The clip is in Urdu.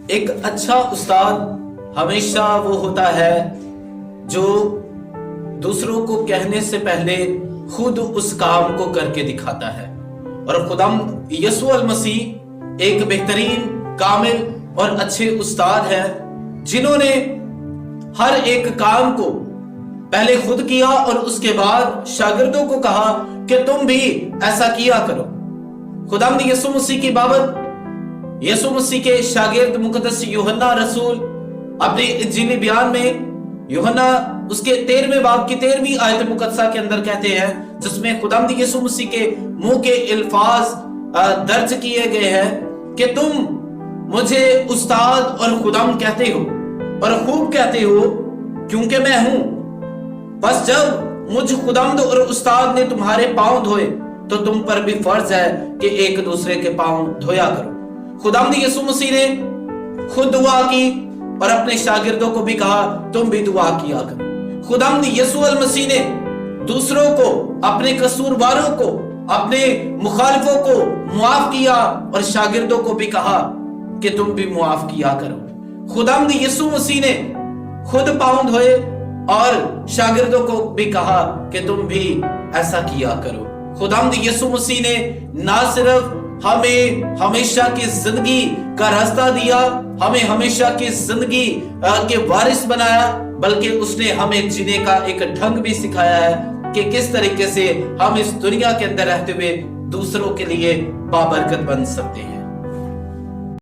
ایک اچھا استاد ہمیشہ وہ ہوتا ہے جو دوسروں کو کہنے سے پہلے خود اس کام کو کر کے دکھاتا ہے، اور خداوند یسوع المسیح ایک بہترین کامل اور اچھے استاد ہیں جنہوں نے ہر ایک کام کو پہلے خود کیا اور اس کے بعد شاگردوں کو کہا کہ تم بھی ایسا کیا کرو۔ خداوند یسوع مسیح کی بابت یسوع مسیح کے شاگرد مقدس یوحنا رسول اپنے انجیلی بیان میں یوحنا اس کے 13ویں باب کی 13ویں آیت مقدسہ کے اندر کہتے ہیں، جس میں خداوند یسوع مسیح کے منہ کے الفاظ درج کیے گئے ہیں کہ تم مجھے استاد اور خداوند کہتے ہو اور خوب کہتے ہو کیونکہ میں ہوں۔ بس جب مجھ خداوند اور استاد نے تمہارے پاؤں دھوئے تو تم پر بھی فرض ہے کہ ایک دوسرے کے پاؤں دھویا کرو۔ خداوند یسوع مسیح نے خود دعا کی اور اپنے شاگردوں کو بھی کہا تم بھی دعا کیا کرو۔ خداوند یسوع المسیح نے دوسروں کو، اپنے قصورواروں کو، اپنے مخالفوں کو معاف کیا اور شاگردوں کو بھی کہا کہ تم بھی معاف کیا کرو۔ خداوند یسوع مسیح نے خود پاؤں دھوئے اور شاگردوں کو بھی کہا کہ تم بھی ایسا کیا کرو۔ خداوند یسوع مسیح نے نہ صرف ہمیں ہمیشہ کی زندگی کا راستہ دیا، ہمیں ہمیشہ کی زندگی کے وارث بنایا، بلکہ اس نے ہمیں جینے کا ایک ڈھنگ بھی سکھایا ہے کہ کس طریقے سے ہم اس دنیا کے اندر رہتے ہوئے دوسروں کے لیے بابرکت بن سکتے ہیں۔